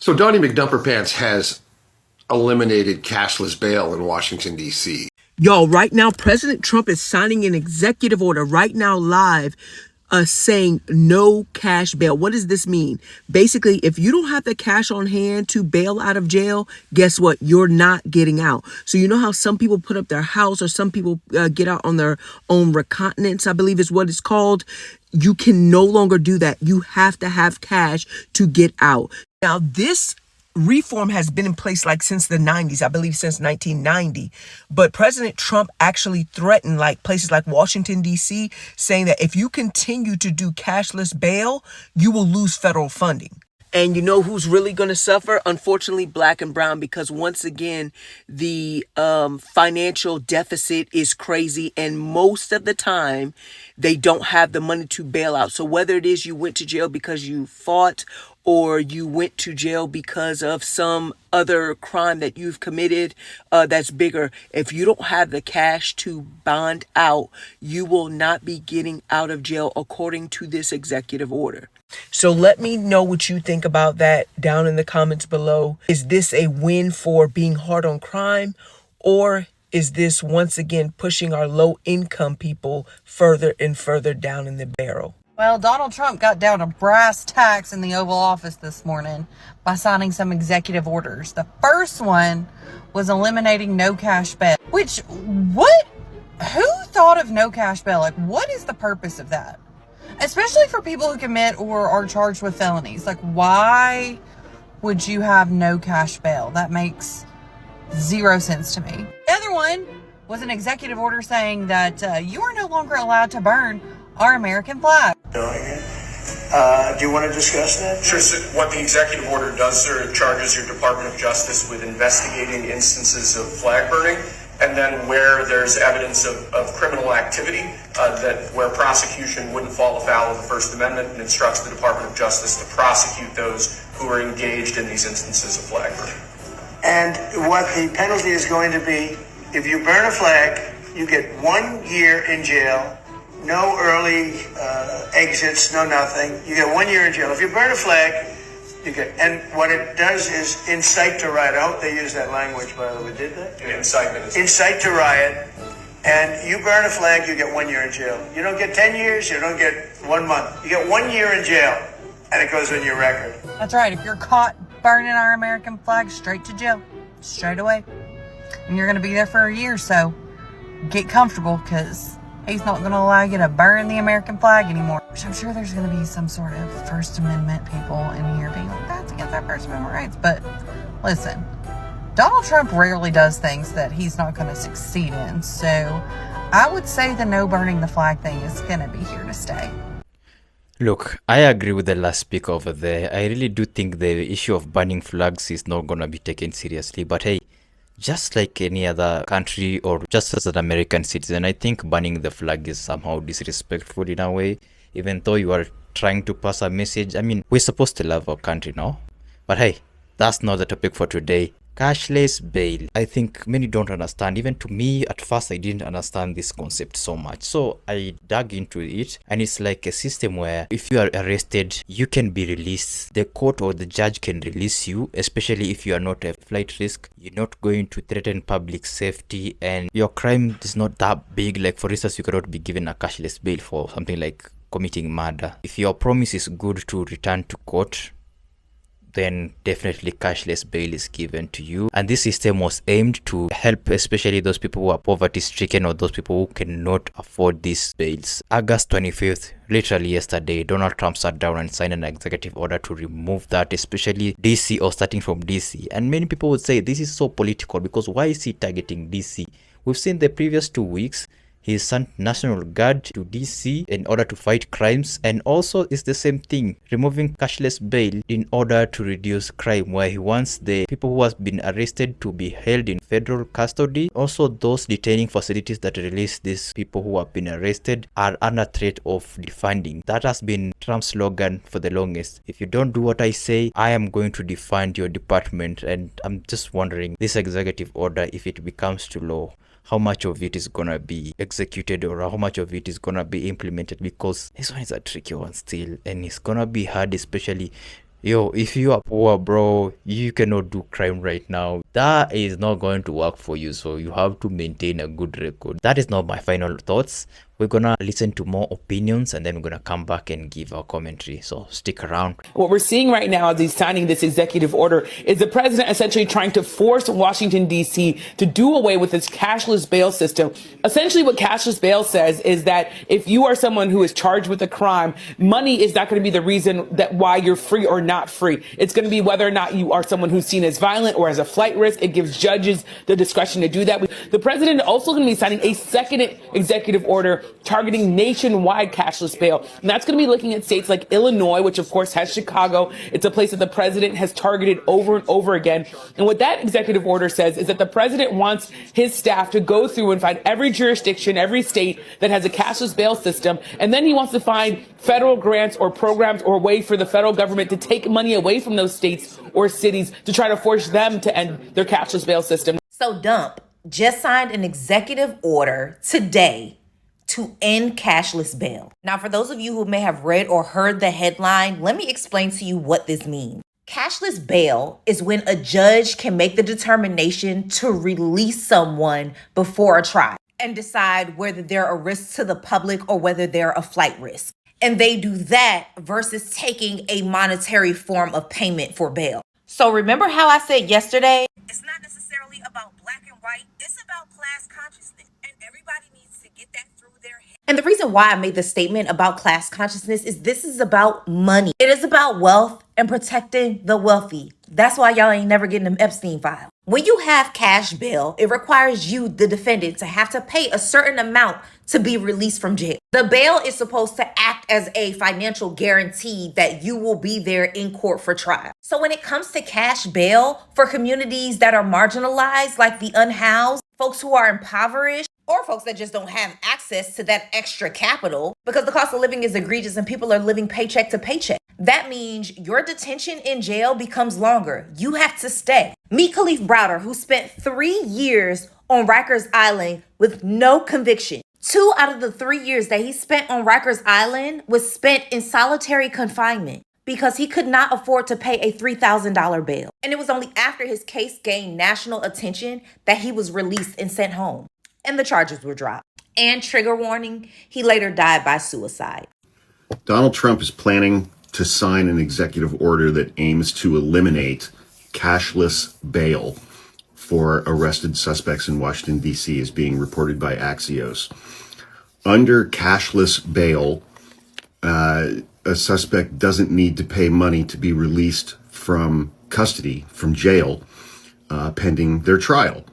So Donnie McDumperpants has eliminated cashless bail in Washington, D.C. Y'all, right now, President Trump is signing an executive order right now live saying no cash bail. What does this mean? Basically, if you don't have the cash on hand to bail out of jail, guess what? You're not getting out. So you know how some people put up their house or some people get out on their own recognizance, I believe is what it's called. You can no longer do that. You have to have cash to get out. Now, this reform has been in place like since the 90s, I believe since 1990. But President Trump actually threatened like places like Washington, D.C., saying that if you continue to do cashless bail, you will lose federal funding. And you know who's really going to suffer? Unfortunately, Black and brown, because once again, the financial deficit is crazy. And most of the time, they don't have the money to bail out. So whether it is you went to jail because you fought or you went to jail because of some other crime that you've committed that's bigger, if you don't have the cash to bond out, you will not be getting out of jail according to this executive order. So let me know what you think about that down in the comments below. Is this a win for being hard on crime, or is this once again pushing our low income people further and further down in the barrel? Well, Donald Trump got down to brass tacks in the Oval Office this morning by signing some executive orders. The first one was eliminating no cash bail, which, who thought of no cash bail? Like, what is the purpose of that? Especially for people who commit or are charged with felonies. Like, why would you have no cash bail? That makes zero sense to me. The other one was an executive order saying that you are no longer allowed to burn our American flag. Do you want to discuss that? Sure. So what the executive order does, sir, it charges your Department of Justice with investigating instances of flag burning, and then where there's evidence of criminal activity, where prosecution wouldn't fall afoul of the First Amendment, and instructs the Department of Justice to prosecute those who are engaged in these instances of flag burning. And what the penalty is going to be, if you burn a flag, you get 1 year in jail, no early exits, no nothing. You get 1 year in jail. If you burn a flag, you get, and what it does is incite to riot. I hope they use that language, by the way. Did they? Incitement. Incite to riot. And you burn a flag, you get 1 year in jail. You don't get 10 years, you don't get 1 month. You get 1 year in jail, and it goes on your record. That's right. If you're caught burning our American flag, straight to jail, straight away. And you're going to be there for a year, so get comfortable, because he's not going to allow you to burn the American flag anymore. Which I'm sure there's going to be some sort of First Amendment people in here being like, that's against our First Amendment rights. But listen, Donald Trump rarely does things that he's not going to succeed in. So I would say the no burning the flag thing is going to be here to stay. Look, I agree with the last speaker over there. I really do think the issue of banning flags is not going to be taken seriously. But hey, just like any other country or just as an American citizen, I think banning the flag is somehow disrespectful in a way, even though you are trying to pass a message. I mean, we're supposed to love our country now. But hey, that's not the topic for today. Cashless bail. I think many don't understand. Even to me, at first, I didn't understand this concept so much. So I dug into it, and it's like a system where if you are arrested, you can be released. The court or the judge can release you, especially if you are not a flight risk. You're not going to threaten public safety, and your crime is not that big. Like, for instance, you cannot be given a cashless bail for something like committing murder. If your promise is good to return to court, then definitely cashless bail is given to you. And this system was aimed to help especially those people who are poverty stricken or those people who cannot afford these bails. August 25th, literally yesterday, Donald Trump sat down and signed an executive order to remove that, especially DC, or starting from DC. And many people would say this is so political, because why is he targeting DC? We've seen the previous 2 weeks he sent National Guard to DC in order to fight crimes, and also it's the same thing, removing cashless bail in order to reduce crime, where he wants the people who have been arrested to be held in federal custody. Also, those detaining facilities that release these people who have been arrested are under threat of defunding. That has been Trump's slogan for the longest. If you don't do what I say, I am going to defund your department. And I'm just wondering, this executive order, if it becomes to law, how much of it is gonna be executed or how much of it is gonna be implemented, because this one is a tricky one still, and it's gonna be hard, especially Yo, if you are poor, bro, you cannot do crime right now. That is not going to work for you, so you have to maintain a good record. That is not my final thoughts. We're gonna listen to more opinions and then we're gonna come back and give our commentary. So stick around. What we're seeing right now as he's signing this executive order is the president essentially trying to force Washington, D.C. to do away with this cashless bail system. Essentially, what cashless bail says is that if you are someone who is charged with a crime, money is not going to be the reason that why you're free or not free. It's going to be whether or not you are someone who's seen as violent or as a flight risk. It gives judges the discretion to do that. The president is also going to be signing a second executive order targeting nationwide cashless bail. And that's going to be looking at states like Illinois, which of course has Chicago. It's a place that the president has targeted over and over again. And what that executive order says is that the president wants his staff to go through and find every jurisdiction, every state that has a cashless bail system. And then he wants to find federal grants or programs or a way for the federal government to take money away from those states or cities to try to force them to end their cashless bail system. So Dump just signed an executive order today to end cashless bail. Now, for those of you who may have read or heard the headline, let me explain to you what this means. Cashless bail is when a judge can make the determination to release someone before a trial and decide whether they're a risk to the public or whether they're a flight risk. And they do that versus taking a monetary form of payment for bail. So remember how I said yesterday, it's not necessarily about black and white, it's about class consciousness. And everybody needs to get that through their head. And the reason why I made the statement about class consciousness is this is about money. It is about wealth and protecting the wealthy. That's why y'all ain't never getting them Epstein files. When you have cash bail, it requires you, the defendant, to have to pay a certain amount to be released from jail. The bail is supposed to act as a financial guarantee that you will be there in court for trial. So when it comes to cash bail for communities that are marginalized, like the unhoused, folks who are impoverished, or folks that just don't have access to that extra capital because the cost of living is egregious and people are living paycheck to paycheck. That means your detention in jail becomes longer. You have to stay. Meet Khalif Browder, who spent 3 years on Rikers Island with no conviction. 2 out of the 3 years that he spent on Rikers Island was spent in solitary confinement because he could not afford to pay a $3,000 bail. And it was only after his case gained national attention that he was released and sent home. And the charges were dropped. And trigger warning, he later died by suicide. Donald Trump is planning to sign an executive order that aims to eliminate cashless bail for arrested suspects in Washington, D.C., is being reported by Axios. Under cashless bail, a suspect doesn't need to pay money to be released from custody, from jail, pending their trial.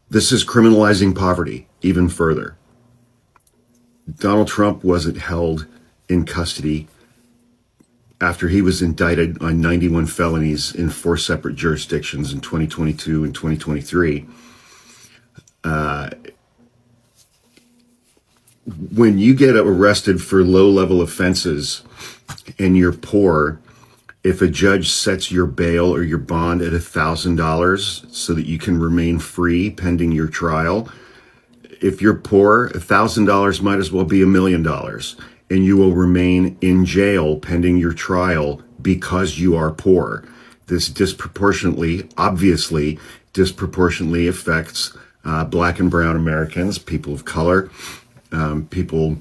This is criminalizing poverty even further. Donald Trump wasn't held in custody after he was indicted on 91 felonies in 4 separate jurisdictions in 2022 and 2023. When you get arrested for low-level offenses and you're poor, if a judge sets your bail or your bond at $1,000 so that you can remain free pending your trial, if you're poor, $1,000 might as well be $1 million, and you will remain in jail pending your trial because you are poor. This obviously disproportionately affects Black and brown Americans, people of color, people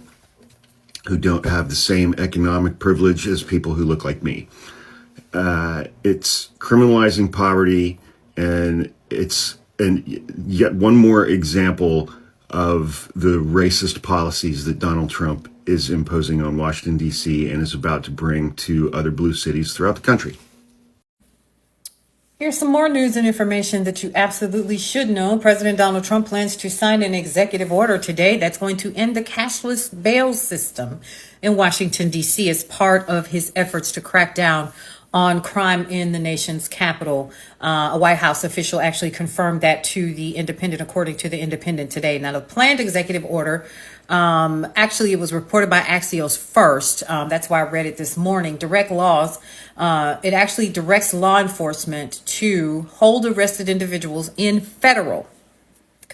who don't have the same economic privilege as people who look like me. It's criminalizing poverty, and it's yet one more example of the racist policies that Donald Trump is imposing on Washington, D.C. and is about to bring to other blue cities throughout the country. Here's some more news and information that you absolutely should know. President Donald Trump plans to sign an executive order today that's going to end the cashless bail system in Washington, D.C. as part of his efforts to crack down on crime in the nation's capital. A White House official actually confirmed that to The Independent, according to The Independent today. Now, the planned executive order, actually, it was reported by Axios first. That's why I read it this morning. Direct laws. It actually directs law enforcement to hold arrested individuals in federal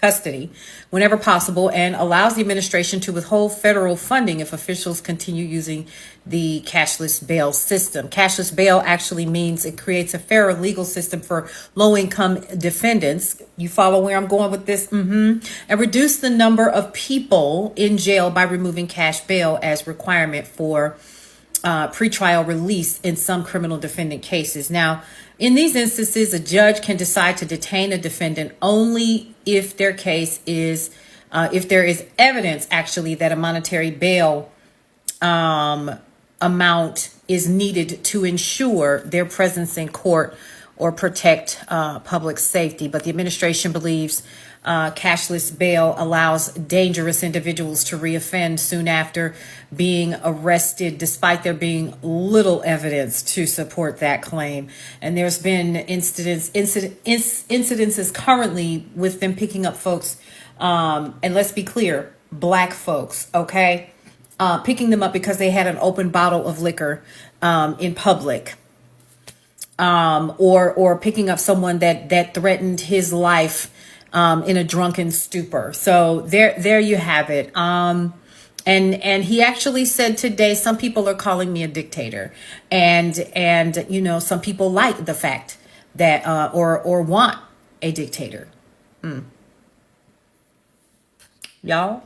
custody whenever possible, and allows the administration to withhold federal funding if officials continue using the cashless bail system. Cashless bail actually means it creates a fairer legal system for low-income defendants. You follow where I'm going with this? And reduce the number of people in jail by removing cash bail as requirement for pretrial release in some criminal defendant cases. Now, in these instances, a judge can decide to detain a defendant only if their case is, if there is evidence actually that a monetary bail amount is needed to ensure their presence in court or protect public safety. But the administration believes cashless bail allows dangerous individuals to reoffend soon after being arrested, despite there being little evidence to support that claim. And there's been incidences currently with them picking up folks, and let's be clear, Black folks, okay? Picking them up because they had an open bottle of liquor in public. Or picking up someone that threatened his life in a drunken stupor. So there you have it. And he actually said today, some people are calling me a dictator, and you know, some people like the fact that or want a dictator. Y'all.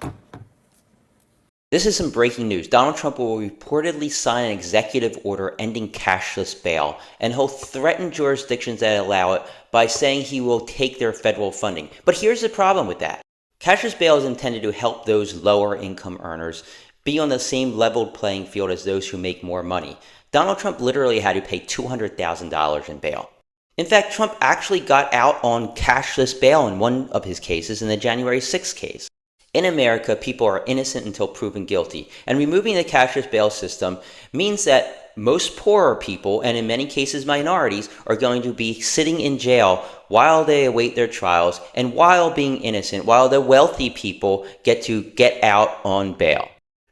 This is some breaking news. Donald Trump will reportedly sign an executive order ending cashless bail, and he'll threaten jurisdictions that allow it by saying he will take their federal funding. But here's the problem with that. Cashless bail is intended to help those lower income earners be on the same leveled playing field as those who make more money. Donald Trump literally had to pay $200,000 in bail. In fact, Trump actually got out on cashless bail in one of his cases, in the January 6th case. In America, people are innocent until proven guilty, and removing the cashless bail system means that most poorer people, and in many cases minorities, are going to be sitting in jail while they await their trials and while being innocent, while the wealthy people get to get out on bail.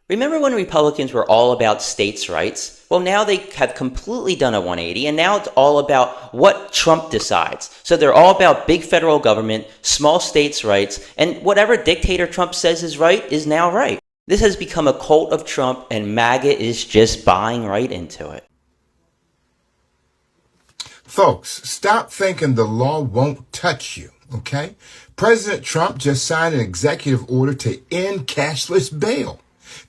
Remember when Republicans were all about states' rights? Well, now they have completely done a 180, and now it's all about what Trump decides. So they're all about big federal government, small states' rights, and whatever dictator Trump says is right is now right. This has become a cult of Trump, and MAGA is just buying right into it. Folks, stop thinking the law won't touch you, okay? President Trump just signed an executive order to end cashless bail.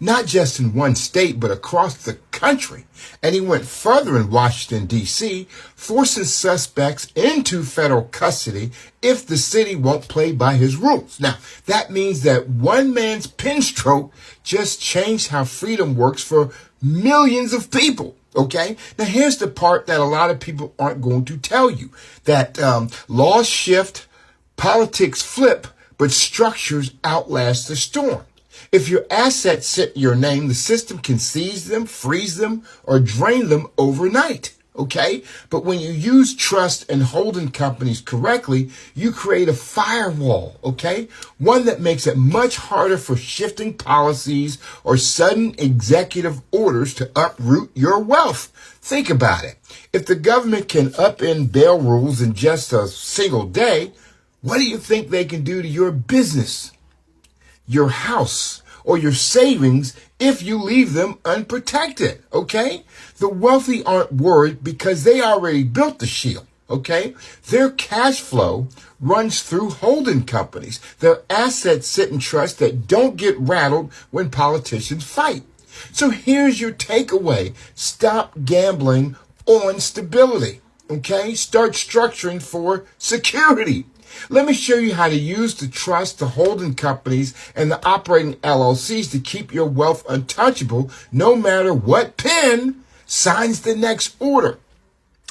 Not just in one state, but across the country. And he went further in Washington, D.C., forcing suspects into federal custody if the city won't play by his rules. Now, that means that one man's pen stroke just changed how freedom works for millions of people. Okay? Now, here's the part that a lot of people aren't going to tell you. That laws shift, politics flip, but structures outlast the storm. If your assets sit in your name, the system can seize them, freeze them, or drain them overnight, okay? But when you use trust and holding companies correctly, you create a firewall, okay? One that makes it much harder for shifting policies or sudden executive orders to uproot your wealth. Think about it. If the government can upend bail rules in just a single day, what do you think they can do to your business, your house, or your savings if you leave them unprotected, okay? The wealthy aren't worried because they already built the shield, okay? Their cash flow runs through holding companies. Their assets sit in trust that don't get rattled when politicians fight. So here's your takeaway. Stop gambling on stability, okay? Start structuring for security. Let me show you how to use the trust, the holding companies, and the operating LLCs to keep your wealth untouchable no matter what pen signs the next order.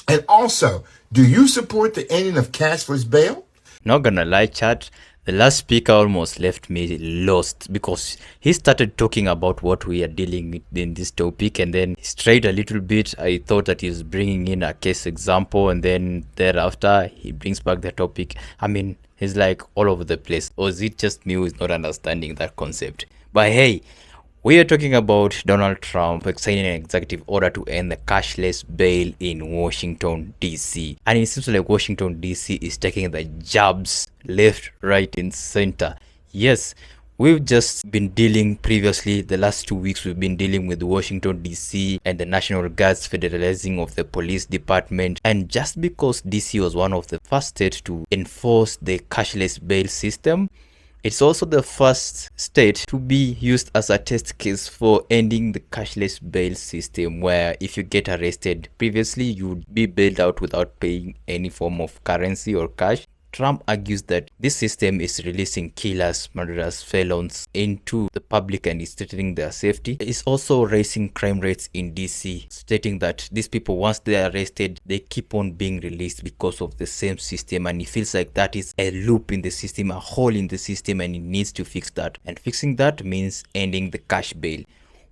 And also, do you support the ending of cashless bail? Not gonna lie, Chad, the last speaker almost left me lost because he started talking about what we are dealing with in this topic, and then he strayed a little bit. I thought that he was bringing in a case example, and then thereafter he brings back the topic. I mean, he's like all over the place. Or is it just me who is not understanding that concept? But hey, We are talking about Donald Trump signing an executive order to end the cashless bail in Washington, D.C. And it seems like Washington, D.C. is taking the jabs left, right, and center. Yes, we've just been dealing previously, the last 2 weeks, we've been dealing with Washington, D.C. and the National Guard's federalizing of the police department. And just because D.C. was one of the first states to enforce the cashless bail system, it's also the first state to be used as a test case for ending the cashless bail system, where if you get arrested previously, you would be bailed out without paying any form of currency or cash. Trump argues that this system is releasing killers, murderers, felons into the public and is threatening their safety. It's also raising crime rates in DC, stating that these people, once they are arrested, they keep on being released because of the same system, and he feels like that is a loop in the system, a hole in the system, and he needs to fix that. And fixing that means ending the cash bail.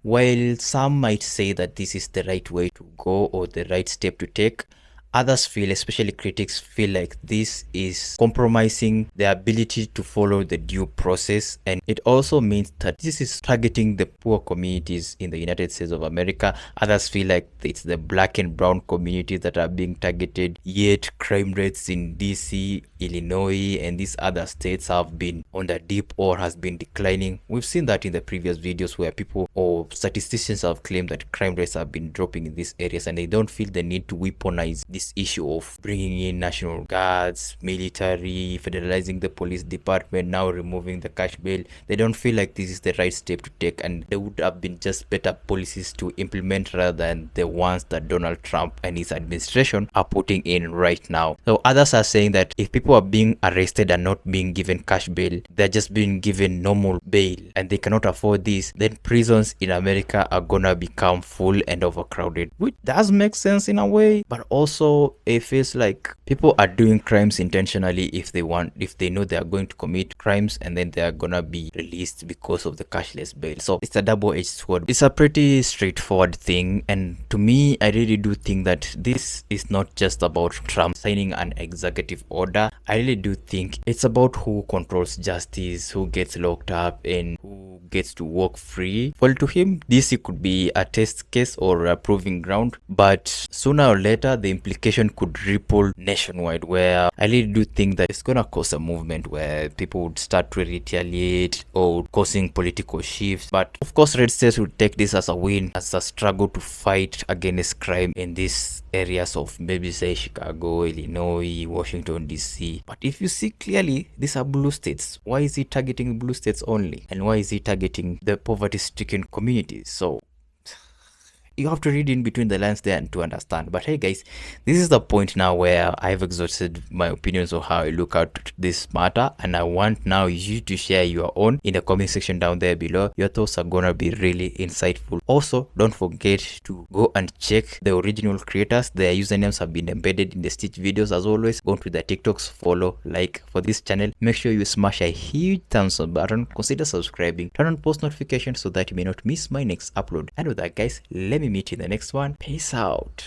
While some might say that this is the right way to go or the right step to take, others feel, especially critics, feel like this is compromising the ability to follow the due process, and it also means that this is targeting the poor communities in the United States of America. Others feel like it's the black and brown communities that are being targeted, yet crime rates in DC, Illinois, and these other states have been on the dip or has been declining. We've seen that in the previous videos where people or statisticians have claimed that crime rates have been dropping in these areas, and they don't feel the need to weaponize this issue of bringing in National Guards, military, federalizing the police department, now removing the cash bail. They don't feel like this is the right step to take, and there would have been just better policies to implement rather than the ones that Donald Trump and his administration are putting in right now. So others are saying that if people are being arrested and not being given cash bail, they're just being given normal bail and they cannot afford this, then prisons in America are gonna become full and overcrowded, which does make sense in a way, but also it feels like people are doing crimes intentionally if they know they are going to commit crimes, and then they are gonna be released because of the cashless bail. So it's a double-edged sword. It's a pretty straightforward thing, and to me, I really do think that this is not just about Trump signing an executive order. I really do think it's about who controls justice, who gets locked up, and who gets to walk free. Well, to him, this could be a test case or a proving ground, but sooner or later, the implication could ripple nationwide, where I really do think that it's gonna cause a movement where people would start to retaliate or causing political shifts. But of course, red states would take this as a win, as a struggle to fight against crime in these areas of maybe say Chicago, Illinois, Washington, DC. But if you see clearly, these are blue states. Why is he targeting blue states only? And why is he targeting the poverty-stricken communities? So you have to read in between the lines there and to understand. But hey guys, this is the point now where I've exhausted my opinions of how I look at this matter, and I want now you to share your own in the comment section down there below. Your thoughts are gonna be really insightful. Also, don't forget to go and check the original creators. Their usernames have been embedded in the Stitch videos. As always, go to their TikToks, follow, like for this channel. Make sure you smash a huge thumbs up button, consider subscribing, turn on post notifications so that you may not miss my next upload. And with that guys, let me meet you in the next one. Peace out.